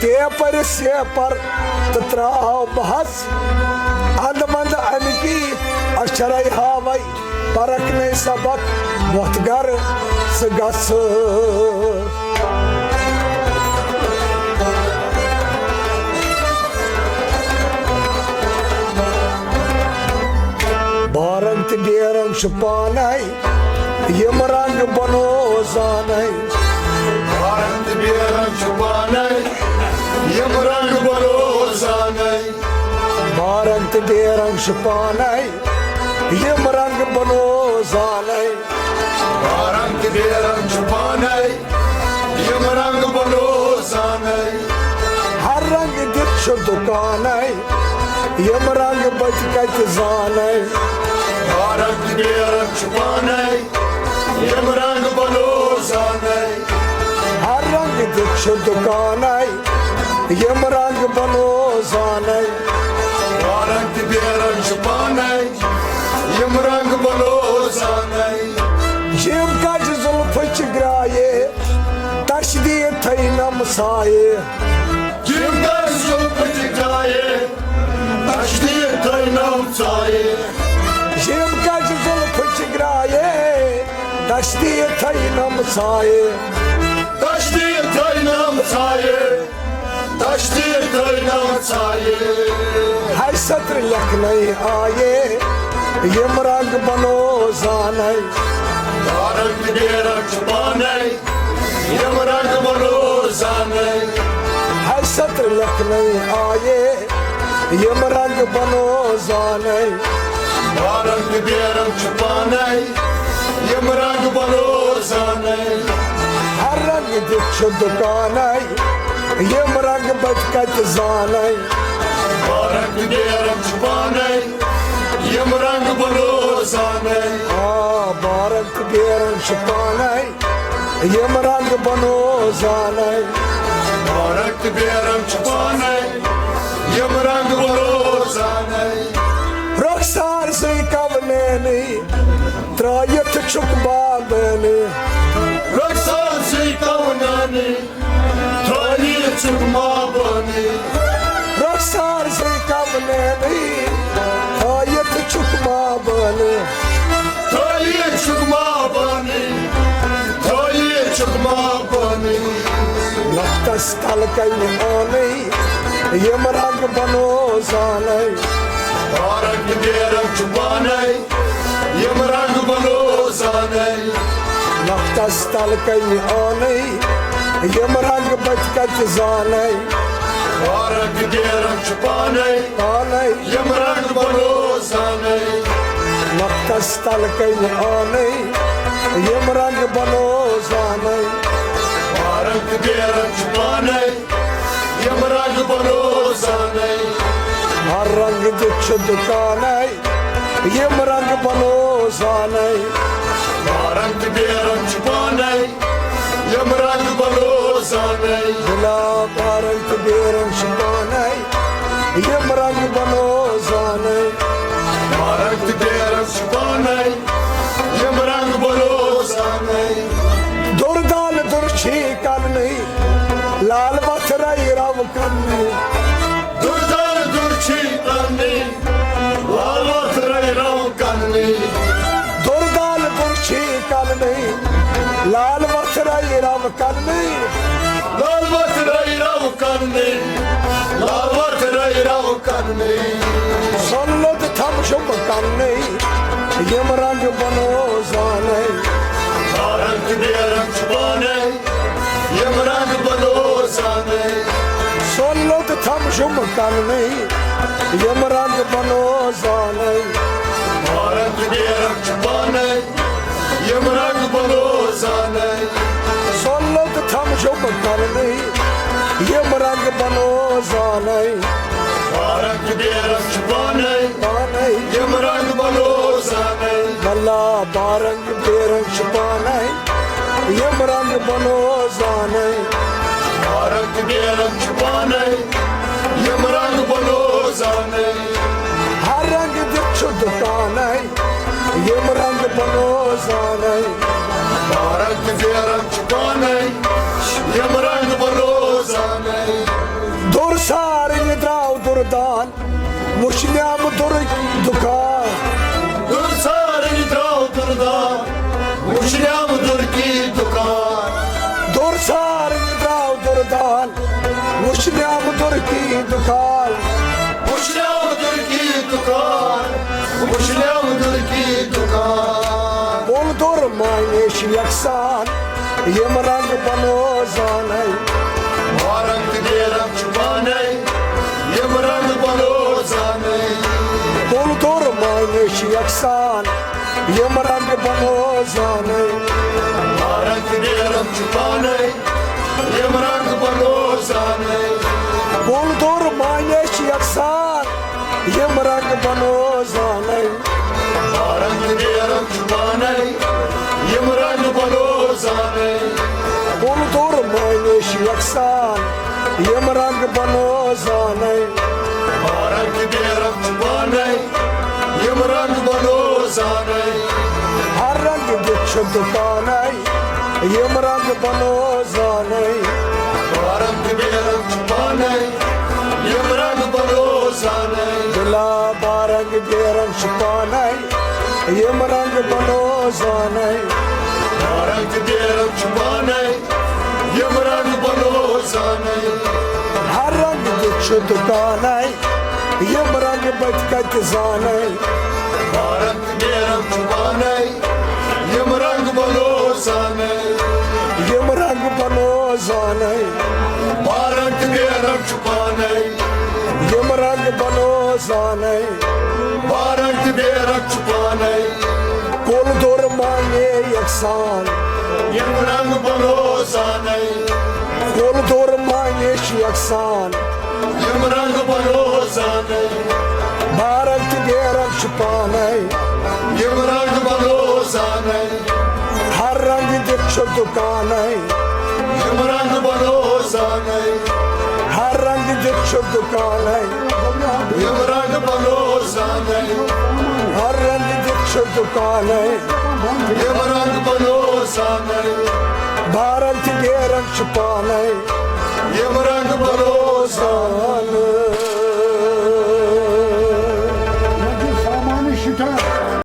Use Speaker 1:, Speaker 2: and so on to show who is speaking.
Speaker 1: paper से पर त्राव बहस अंद मंद अमकी अक्षर हावई परखने सबक मोतगर सगस बारंत डेरंग छुपानाई यम रंग बनो जानाई
Speaker 2: भारत बेरंग छुपानाई यम रंग बनो जानाई
Speaker 1: बारंत डेरंग छुपानाई यम रंग बनो जानाई
Speaker 2: भारत बेरंग छुपानाई यम रंग बनो जानाई
Speaker 1: हर रंग दिख दुकानाई यम रंग बच कच जानाई
Speaker 2: भारत बेरंग छुपानाई यम रंग बनो जानाई
Speaker 1: हर रंग दिख दुकानाई यम रंग बनो जानाई
Speaker 2: भारत बेरंग छुपानाई यम रंग बनो जानाई
Speaker 1: यम कच जुल्फ ग्राये तशदी थई नमसाये
Speaker 2: जिम कर जुल्फ जिगाए तशदी थई नमसाए
Speaker 1: यम कच जुल्फ ग्राये तशदी थई नमसाये
Speaker 2: तशदी थई नमसाए तशदी थई नमसाए
Speaker 1: हर सत्र लखनई आये यम रंग बनो जानाई
Speaker 2: भारत बेरंग छुपानाई यम रंग बनो जानाई
Speaker 1: हर सत्र लखनई आये यम रंग बनो जानाई
Speaker 2: भारत बेरंग छुपानाई यम रंग बनो जानाई
Speaker 1: हर रंग दिख दुकानाई यम रंग बच कच जानाई
Speaker 2: भारत बेरंग छुपानाई यम रंग बनो जानाई
Speaker 1: भारत बेरंग छुपानाई यम रंग बनो जानाई
Speaker 2: भारत बेरंग छुपानाई यम रंग बनो जानाई
Speaker 1: रखसार से कवने त्रायत चुक बाबने
Speaker 2: रक्सान से कवनानी थाली चुकमा बनी
Speaker 1: रखसार से कवने त्रायत चुक बाबने
Speaker 2: थाली चुकमा बनी थाली चुकमा बनी
Speaker 1: नक्तस तल कई आने यम रंग बनो जानाई
Speaker 2: भारत बेरंग छुपानाई यम रंग बनो जानाई
Speaker 1: नक्तस तल कई आने यम रंग बच कच जानाई
Speaker 2: भारत बेरंग छुपानाई
Speaker 1: आनाई
Speaker 2: यम रंग बनो जानाई
Speaker 1: नक्तस तल कई आने यम रंग बनो जानाई
Speaker 2: भारत बेरंग छुपानाई यम रंग बनो जानाई
Speaker 1: हर रंग दिख दुकानाई यम रंग बनो जानाई
Speaker 2: भारत बेरंग छुपानाई यम रंग बनो जानाई
Speaker 1: गुलाब भारत बेरंग छुपानाई यम रंग बनो जानाई
Speaker 2: भारत बेरंग छुपानाई यम रंग बनो जानाई
Speaker 1: दुर्दान दुर्छी करनी लाल बथराई रव करनी
Speaker 2: दुर्दान दुर्छी करनी लालवत रही राव करनी
Speaker 1: दुर्दान दुर्छी करनी लाल बथराई रव करनी
Speaker 2: लालवत रही राव करनी लालवत रही राव करनी
Speaker 1: सन्नत थम शुभ करनी यम रंग बनो जानाई
Speaker 2: भारत बेरंग छुपानाई यम रंग बनो जानाई
Speaker 1: सन्नत थम शुभ करनी यम रंग बनो जानाई
Speaker 2: भारत बेरंग छुपानाई यम रंग बनो जानाई
Speaker 1: सन्नत थम शुभ करनी यम रंग बनो जानाई
Speaker 2: भारत बेरंग छुपानाई
Speaker 1: आनाई
Speaker 2: यम रंग बनो जानाई
Speaker 1: मल्ला बारंग बेरंग छुपानाई यम रंग बनो जानाई
Speaker 2: भारत बेरंग छुपानाई यम रंग बनो जानाई
Speaker 1: हर रंग दिख दुकानाई यम रंग बनो जानाई
Speaker 2: भारत बेरंग छुपानाई यम रंग बनो जानाई
Speaker 1: दुकान मुश्लिम दुर दुकान
Speaker 2: Dursarin trav durda Muşyam dur ki dukan
Speaker 1: दूर सार द्राव दुरदान मुश्लिम दुर की दुकान
Speaker 2: Muşyam dur ki dukan Muşyam dur ki dukan
Speaker 1: बोल दूर मायनेश यकसान यम रंग बनो जाने
Speaker 2: Varak diyeram çubanay Yemrang balo zanay
Speaker 1: बोल दूर मायनेश यकसान यम रंग बनो जाने
Speaker 2: Varak diyeram çubanay Yemrang balo zanay
Speaker 1: बोल दूर मायनेश यकसान यम रंग बनो जाने
Speaker 2: Varak diyeram çubanay Yemrang balo zanay
Speaker 1: बोल दूर मायनेश यकसान यम रंग बनो जाने
Speaker 2: Varak diyeram çubanay Yemrang balo zanay
Speaker 1: हर रंग दिक्ष दुकान यम रंग बनो जाने
Speaker 2: Varak diyeram çubanay Yemrang balo zanay
Speaker 1: दिला बारंग बेरंग छुपाने यम रंग बनो जाने
Speaker 2: Varak diyeram çubanay Yemrang balo zanay
Speaker 1: हर रंग दिक्ष दुकान यम रंग बचकत जाने
Speaker 2: Varak diyeram çubanay Yemrang balo zanay
Speaker 1: यम रंग बनो जाने
Speaker 2: Varak diyeram çubanay
Speaker 1: यम रंग बनो जाने
Speaker 2: Varak diyeram çubanay
Speaker 1: कुल दूर मांगे यकसान
Speaker 2: Yemrang balo zanay
Speaker 1: कुल दूर मांगे यकसान
Speaker 2: Yemrang balo zanay
Speaker 1: भारत बेरंग छुपाने
Speaker 2: Yemrang balo zanay
Speaker 1: हर रंग दिक्ष दुकान
Speaker 2: Yemrang balo zanay
Speaker 1: हर रंग दिक्ष दुकान
Speaker 2: Yemrang balo zanay
Speaker 1: हर रंग दिक्ष दुकान
Speaker 2: Yemrang balo zanay
Speaker 1: भारत बेरंग छुपाने
Speaker 2: Yemrang balo zanay
Speaker 1: जाने